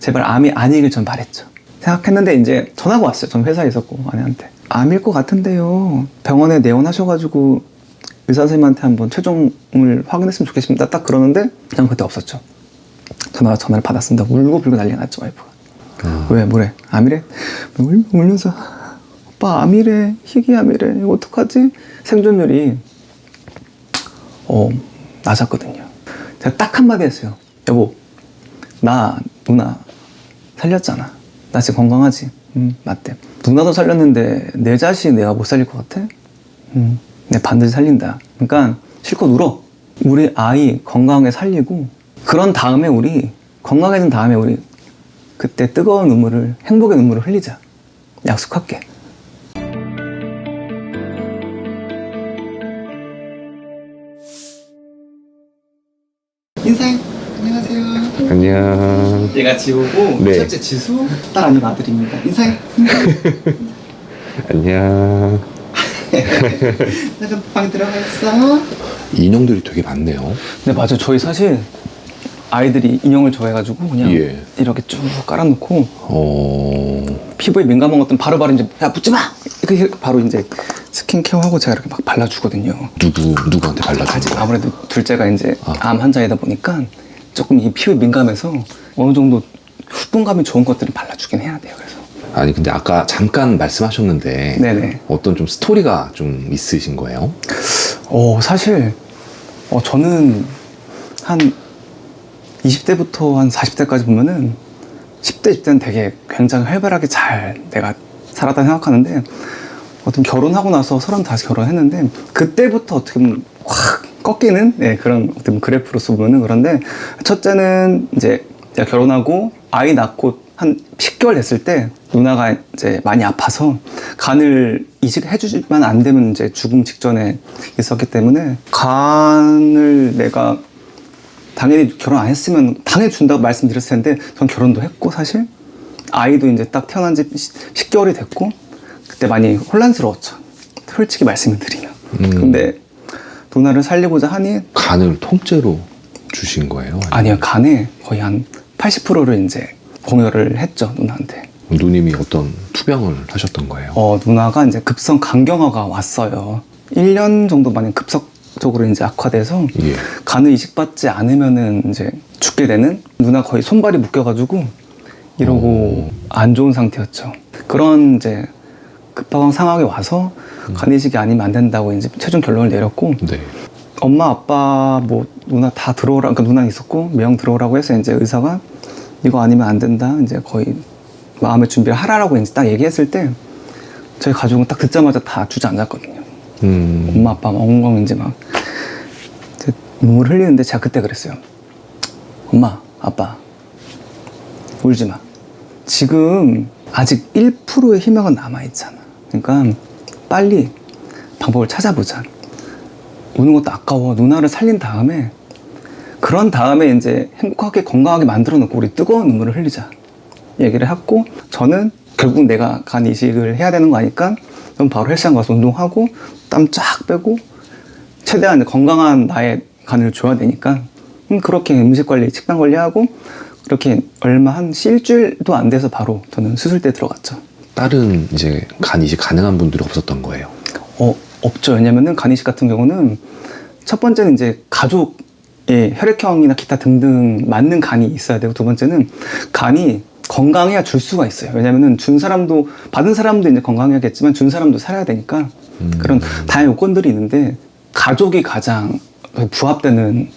제발 암이 아니길 전 바랬죠. 생각했는데 이제 전화가 왔어요. 전 회사에 있었고 아내한테. 암일 것 같은데요. 병원에 내원하셔가지고 의사 선생님한테 한번 최종을 확인했으면 좋겠습니다. 딱 그러는데 전 그때 없었죠. 전화를 받았습니다. 울고 불고 난리가 났죠, 와이프가. 왜, 뭐래? 암이래? 울면서 오빠 암이래, 희귀암이래, 이거 어떡하지? 생존율이 낮았거든요. 제가 딱 한마디 했어요. 여보, 나 누나 살렸잖아. 나 지금 건강하지? 맞대. 누나도 살렸는데 내 자식 내가 못 살릴 것 같아? 내가 반드시 살린다. 그러니까 실컷 울어. 우리 아이 건강하게 살리고 그런 다음에 우리 건강해진 다음에 우리 그때 뜨거운 눈물을, 행복의 눈물을 흘리자. 약속할게. 인사해. 안녕하세요. 안녕. 얘가 지우고 네. 첫째 지수, 딸 아니면 아들입니다. 인사해. 안녕. 잠깐 방에 들어가 있어. 인형들이 되게 많네요. 네, 맞아요. 저희 사실 아이들이 인형을 좋아해가지고 그냥 예. 이렇게 쭉 깔아놓고 어. 피부에 민감한 것들은 바로바로 이제 야 붙지 마! 이렇게 바로 이제 스킨케어하고 제가 이렇게 막 발라주거든요. 누구한테 발라주는 거예요? 아무래도 둘째가 이제 아. 암 환자이다 보니까 조금 이 피부에 민감해서 어느 정도 수분감이 좋은 것들은 발라주긴 해야 돼요. 그래서. 아니 근데 아까 잠깐 말씀하셨는데 네네. 어떤 좀 스토리가 좀 있으신 거예요? 사실 저는 한 20대부터 한 40대까지 보면은 10대, 20대는 되게 굉장히 활발하게 잘 내가 살았다 생각하는데 어떤 결혼하고 나서 35 결혼했는데 그때부터 어떻게 보면 확 꺾이는 그런 어떻게 보면 그래프로서 보면은 그런데 첫째는 이제 내가 결혼하고 아이 낳고 한 10개월 됐을 때 누나가 이제 많이 아파서 간을 이식해주지만 안 되면 이제 죽음 직전에 있었기 때문에 간을 내가 당연히 결혼 안 했으면 당연히 준다고 말씀드렸을 텐데 전 결혼도 했고 사실 아이도 이제 딱 태어난 지 10개월이 됐고 그때 많이 혼란스러웠죠. 솔직히 말씀을 드리면. 근데 누나를 살리고자 하니 간을 통째로 주신 거예요? 아니요. 간에 거의 한 80%를 이제 공여를 했죠. 누나한테. 누님이 어떤 투병을 하셨던 거예요? 누나가 이제 급성 간경화가 왔어요. 1년 정도 만에 급속적으로 이제 악화돼서 예. 간을 이식받지 않으면은 이제 죽게 되는 누나 거의 손발이 묶여가지고 이러고 안 좋은 상태였죠. 그런 이제 급박한 상황에 와서 간 이식이 아니면 안 된다고 이제 최종 결론을 내렸고 네. 엄마 아빠 뭐 누나 다 들어오라 그러니까 누나 있었고 매형 들어오라고 해서 이제 의사가 이거 아니면 안 된다 이제 거의 마음의 준비를 하라라고 이제 딱 얘기했을 때 저희 가족은 딱 듣자마자 다 주저앉았거든요. 엄마 아빠 막 엉엉 이제 막 눈물 흘리는데 제가 그때 그랬어요. 엄마 아빠 울지 마. 지금 아직 1%의 희망은 남아있잖아. 그러니까 빨리 방법을 찾아보자. 우는 것도 아까워. 누나를 살린 다음에 그런 다음에 이제 행복하게 건강하게 만들어 놓고 우리 뜨거운 눈물을 흘리자 얘기를 했고 저는 결국 내가 간 이식을 해야 되는 거 아니까 그럼 바로 헬스장 가서 운동하고 땀 쫙 빼고 최대한 건강한 나의 간을 줘야 되니까 그렇게 음식 관리, 식단 관리하고 그렇게 얼마 한 일주일도 안 돼서 바로 저는 수술대에 들어갔죠. 다른 이제 간 이식 가능한 분들이 없었던 거예요? 없죠. 왜냐면은 간 이식 같은 경우는 첫 번째는 이제 가족의 혈액형이나 기타 등등 맞는 간이 있어야 되고 두 번째는 간이 건강해야 줄 수가 있어요. 왜냐면은 준 사람도 받은 사람도 이제 건강해야겠지만 준 사람도 살아야 되니까 그런 다양한 요건들이 있는데 가족이 가장 부합되는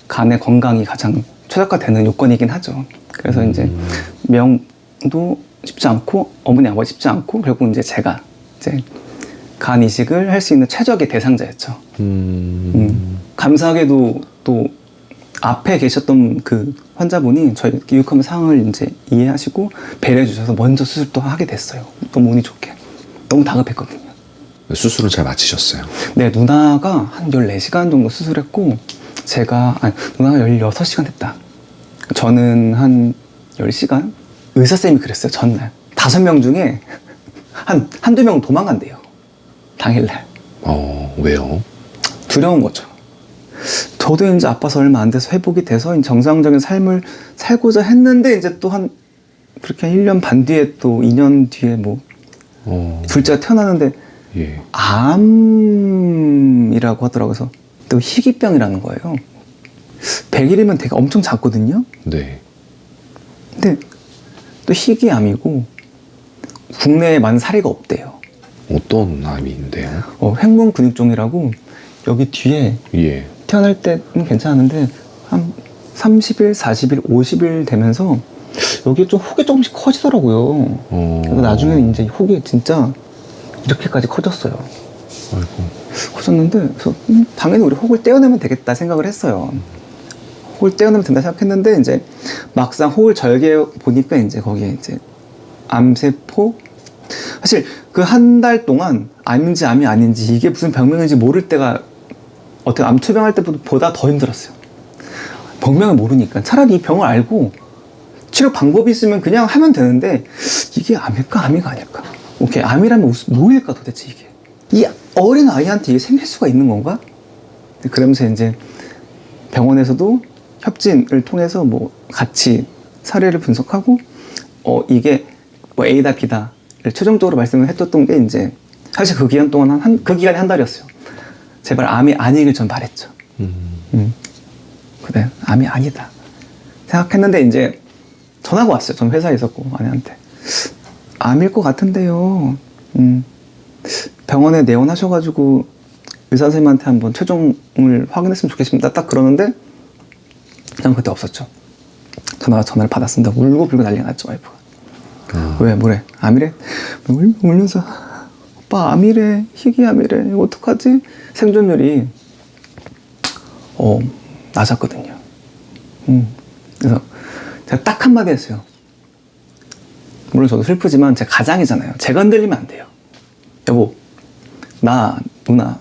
간의 건강이 가장 최적화되는 요건이긴 하죠. 그래서 이제 명도 쉽지 않고 어머니 아버지 쉽지 않고 결국 이제 제가 이제 간 이식을 할 수 있는 최적의 대상자였죠. 감사하게도 또 앞에 계셨던 그 환자분이 저희 유익함의 상황을 이제 이해하시고 배려해 주셔서 먼저 수술도 하게 됐어요. 너무 운이 좋게. 너무 다급했거든요. 수술은 잘 마치셨어요? 네, 누나가 한 14시간 정도 수술했고 누나가 16시간 했다. 저는 한 10시간? 의사쌤이 그랬어요, 전날. 5명 중에 한두 명은 도망간대요. 당일날. 왜요? 두려운 거죠. 저도 이제 아파서 얼마 안 돼서 회복이 돼서 정상적인 삶을 살고자 했는데 이제 또 한 그렇게 한 1년 반 뒤에 또 2년 뒤에 뭐 둘째가 태어나는데 예. 암이라고 하더라고요. 그래서 또 희귀병이라는 거예요. 100일이면 되게 엄청 작거든요. 네. 근데 또 희귀암이고 국내에 많은 사례가 없대요. 어떤 암인데요? 횡문 근육종이라고 여기 뒤에 예. 태어날 때는 괜찮았는데 한 30일, 40일, 50일 되면서 여기 좀 혹이 조금씩 커지더라고요. 그래서 나중에는 이제 혹이 진짜 이렇게까지 커졌어요. 아이고. 커졌는데 그래서 당연히 우리 혹을 떼어내면 되겠다 생각을 했어요. 혹을 떼어내면 된다 생각했는데 이제 막상 혹을 절개 보니까 이제 거기에 이제 암세포 사실 그 한 달 동안 암인지 암이 아닌지 이게 무슨 병명인지 모를 때가 어떻게 암 투병할 때보다 더 힘들었어요. 병명을 모르니까 차라리 이 병을 알고 치료 방법이 있으면 그냥 하면 되는데 이게 암일까 암이가 아닐까? 오케이 암이라면 뭐일까 도대체 이게 이 어린 아이한테 이게 생길 수가 있는 건가? 그러면서 이제 병원에서도 협진을 통해서 뭐 같이 사례를 분석하고 이게 뭐 A다 B다를 최종적으로 말씀을 해줬던 게 이제 사실 그 기간 동안 그 기간이 한 달이었어요. 제발 암이 아니길 전 바랬죠. 그래 암이 아니다 생각했는데 이제 전화가 왔어요. 전 회사에 있었고 아내한테 암일 것 같은데요. 병원에 내원하셔가지고 의사 선생님한테 한번 최종을 확인했으면 좋겠습니다. 딱 그러는데 전 그때 없었죠. 전화를 받았습니다. 울고 불고 난리가 났죠 와이프가. 왜 뭐래 암이래? 울면서 오빠 암이래 희귀암이래 이거 어떡하지? 생존율이 낮았거든요. 그래서 제가 딱 한마디 했어요. 물론 저도 슬프지만 제 가장이잖아요. 제가 흔들리면 안 돼요. 여보 나 누나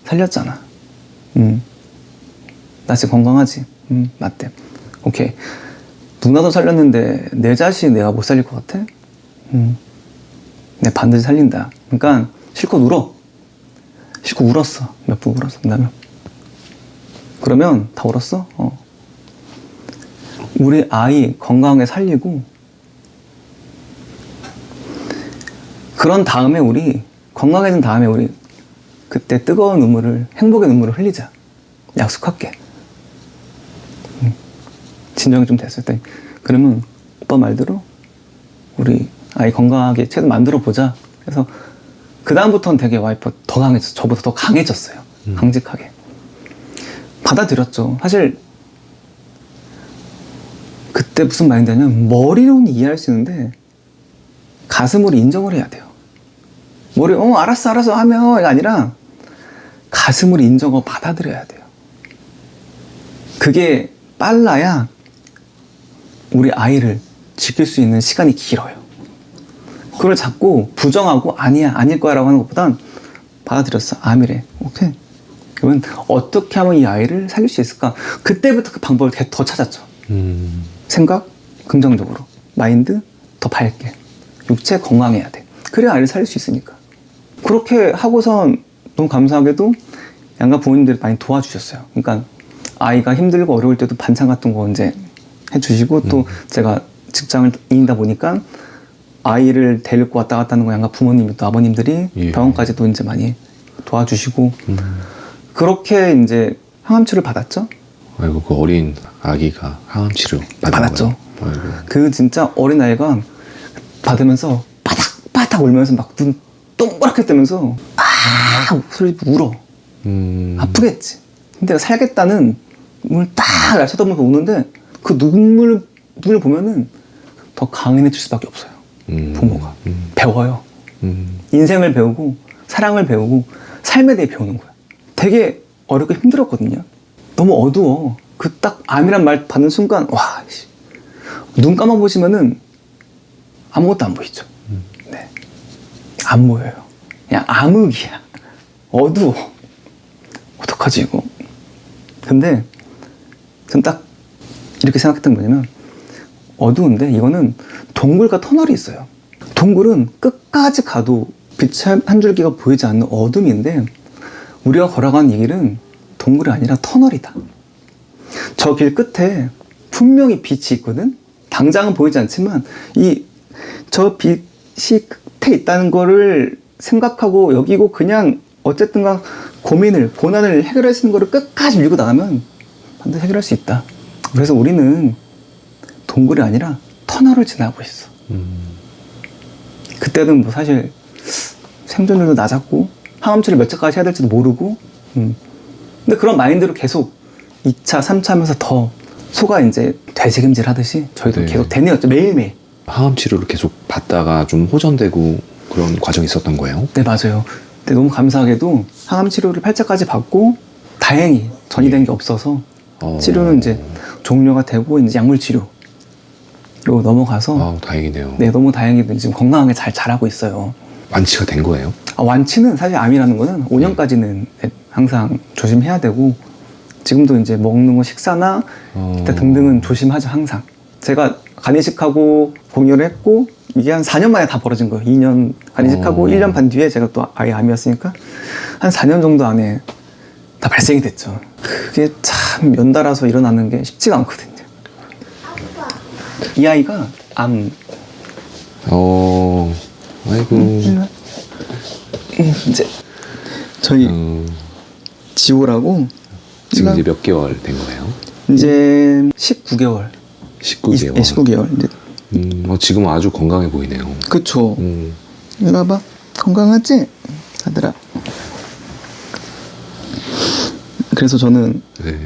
살렸잖아. 나 지금 건강하지? 맞대. 오케이. 누나도 살렸는데 내 자식 내가 못 살릴 것 같아? 내 반드시 살린다. 그러니까 실컷 울어. 실컷 울었어. 몇 분 울었어. 그다음에 그러면 다 울었어? 우리 아이 건강하게 살리고 그런 다음에 우리 건강해진 다음에 우리 그때 뜨거운 눈물을 행복의 눈물을 흘리자. 약속할게. 진정이 좀 됐을 때 그러면 오빠 말대로 우리 아이 건강하게 최대한 만들어 보자. 그래서 그 다음부터는 되게 와이프가 더 강해졌어. 저보다 더 강해졌어요. 강직하게 받아들였죠. 사실 그때 무슨 마인드냐면 머리로는 이해할 수 있는데 가슴으로 인정을 해야 돼요. 머리 알았어 하면 이게 아니라 가슴으로 인정하고 받아들여야 돼요. 그게 빨라야 우리 아이를 지킬 수 있는 시간이 길어요. 그걸 자꾸 부정하고 아니야 아닐 거야 라고 하는 것보단 받아들였어. 암이래. 오케이. 그러면 어떻게 하면 이 아이를 살릴 수 있을까? 그때부터 그 방법을 더 찾았죠. 생각 긍정적으로, 마인드 더 밝게, 육체 건강해야 돼. 그래야 아이를 살릴 수 있으니까. 그렇게 하고선 너무 감사하게도 양가 부모님들이 많이 도와주셨어요. 그러니까 아이가 힘들고 어려울 때도 반찬 같은 거 이제 해주시고 또 제가 직장을 다니다 보니까 아이를 데리고 왔다 갔다 하는 거 양가 부모님 또 아버님들이 예. 병원까지도 이제 많이 도와주시고 그렇게 이제 항암치료를 받았죠. 아이고 그 어린 아기가 항암치료 받았죠. 아이고. 그 진짜 어린 아이가 받으면서 바닥바닥 울면서 막 눈 동그랗게 뜨면서 소리 울어. 아프겠지. 근데 살겠다는 눈을 딱 날 쳐다보면서 우는데 그 눈을 보면은 더 강인해질 수밖에 없어요. 부모가 배워요. 인생을 배우고 사랑을 배우고 삶에 대해 배우는 거야. 되게 어렵고 힘들었거든요. 너무 어두워. 그 딱 암이란 말 받는 순간 와, 눈 감아 보시면은 아무것도 안 보이죠. 네, 안 보여요. 그냥 암흑이야. 어두워. 어떡하지 이거? 근데 전 딱 이렇게 생각했던 게 뭐냐면 어두운데 이거는 동굴과 터널이 있어요. 동굴은 끝까지 가도 빛의 한 줄기가 보이지 않는 어둠인데 우리가 걸어가는 이 길은 동굴이 아니라 터널이다. 저 길 끝에 분명히 빛이 있거든? 당장은 보이지 않지만 저 빛이 끝에 있다는 거를 생각하고 여기고 그냥 어쨌든가 고난을 해결할 수 있는 거를 끝까지 밀고 나가면 반드시 해결할 수 있다. 그래서 우리는 동굴이 아니라 터널을 지나고 있어. 그때는 뭐 사실 생존율도 낮았고 항암치를 몇 차까지 해야 될지도 모르고 근데 그런 마인드로 계속 2차, 3차 하면서 더 소가 이제 되새김질 하듯이 저희도 네. 계속 되뇌었죠. 매일매일. 항암 치료를 계속 받다가 좀 호전되고 그런 과정이 있었던 거예요? 네, 맞아요. 근데 너무 감사하게도 항암 치료를 8차까지 받고 다행히 전이 된 게 없어서 치료는 이제 종료가 되고 이제 약물 치료로 넘어가서 다행이네요. 네, 너무 다행히도 지금 건강하게 잘 자라고 있어요. 완치가 된 거예요? 완치는 사실 암이라는 거는 5년까지는 항상 조심해야 되고 지금도 이제 먹는 거 식사나 기타 등등은 조심하죠, 항상. 제가 간이식하고 공유를 했고 이게 한 4년 만에 다 벌어진 거예요. 2년 간이식하고 1년 반 뒤에 제가 또 아예 암이었으니까 한 4년 정도 안에 다 발생이 됐죠. 그게 참 연달아서 일어나는 게 쉽지가 않거든요. 이 아이가 암. 아이고. 이제 저희 지호라고 지금 이제 몇 개월 된 거예요? 이제 19개월. 19개월. 네, 19개월. 이제. 지금 아주 건강해 보이네요. 그쵸. 이리 와봐. 건강하지? 아들아. 그래서 저는 네.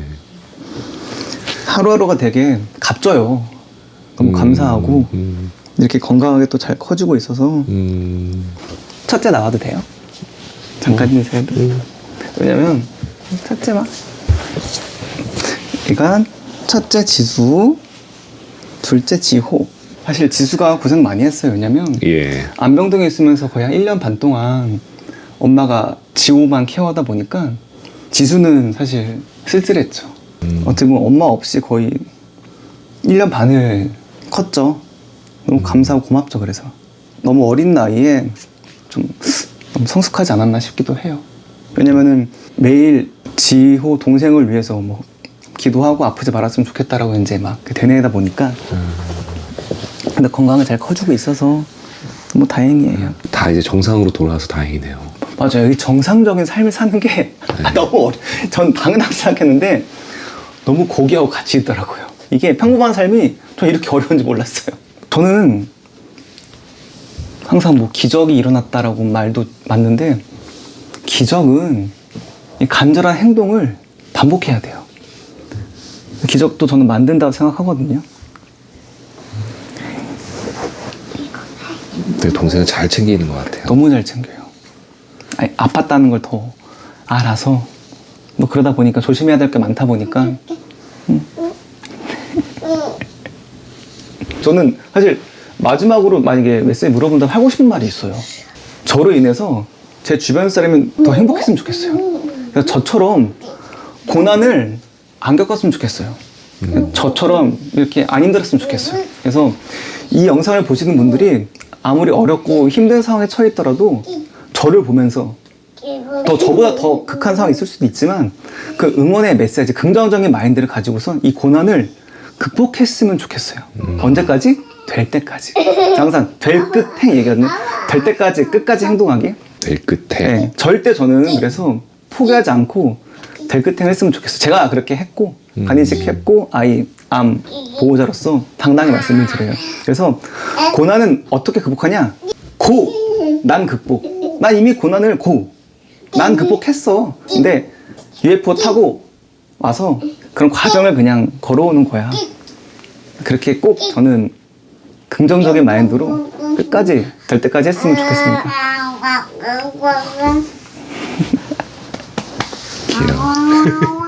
하루하루가 되게 값져요. 너무 감사하고 이렇게 건강하게 또 잘 커지고 있어서 첫째 나와도 돼요? 잠깐 인사해도 왜냐면 첫째만 이건 첫째 지수, 둘째 지호. 사실 지수가 고생 많이 했어요. 왜냐면 예. 안병동에 있으면서 거의 한 1년 반 동안 엄마가 지호만 케어하다 보니까 지수는 사실 쓸쓸했죠. 어떻게 보면 엄마 없이 거의 1년 반을 컸죠. 너무 감사하고 고맙죠. 그래서 너무 어린 나이에 좀 너무 성숙하지 않았나 싶기도 해요. 왜냐면은 매일 지호 동생을 위해서 뭐 기도하고 아프지 말았으면 좋겠다라고 이제 막 되뇌다 보니까 근데 건강을 잘 커주고 있어서 너무 다행이에요. 다 이제 정상으로 돌아와서 다행이네요. 맞아요. 이 정상적인 삶을 사는 게 너무 전 당연하게 생각했는데 너무 고귀하고 가치 있더라고요. 이게 평범한 삶이 저 이렇게 어려운지 몰랐어요. 저는 항상 뭐 기적이 일어났다라고 말도 맞는데 기적은 이 간절한 행동을 반복해야 돼요. 기적도 저는 만든다고 생각하거든요. 내 동생을 잘 챙기는 것 같아요. 너무 잘 챙겨요. 아니, 아팠다는 걸 더 알아서 뭐 그러다 보니까 조심해야 될 게 많다 보니까 저는 사실 마지막으로 만약에 메시지 물어본다면 하고 싶은 말이 있어요. 저로 인해서 제 주변 사람이 더 행복했으면 좋겠어요. 그래서 저처럼 고난을 안 겪었으면 좋겠어요. 저처럼 이렇게 안 힘들었으면 좋겠어요. 그래서 이 영상을 보시는 분들이 아무리 어렵고 힘든 상황에 처해 있더라도 저를 보면서 더 저보다 더 극한 상황이 있을 수도 있지만 그 응원의 메시지, 긍정적인 마인드를 가지고서 이 고난을 극복했으면 좋겠어요. 언제까지? 될 때까지. 항상 될 끝에 얘기하거든요. 될 때까지 끝까지 행동하기. 될 끝에. 네, 절대 저는 그래서 포기하지 않고 될 끝에 했으면 좋겠어요. 제가 그렇게 했고 간이식 했고 아이 암 보호자로서 당당히 말씀을 드려요. 그래서 고난은 어떻게 극복하냐? 난 극복. 난 이미 고난을 난 극복했어. 근데 UFO 타고 와서 그런 과정을 그냥 걸어오는 거야. 그렇게 꼭 저는 긍정적인 마인드로 끝까지 될 때까지 했으면 좋겠습니다. 귀여워.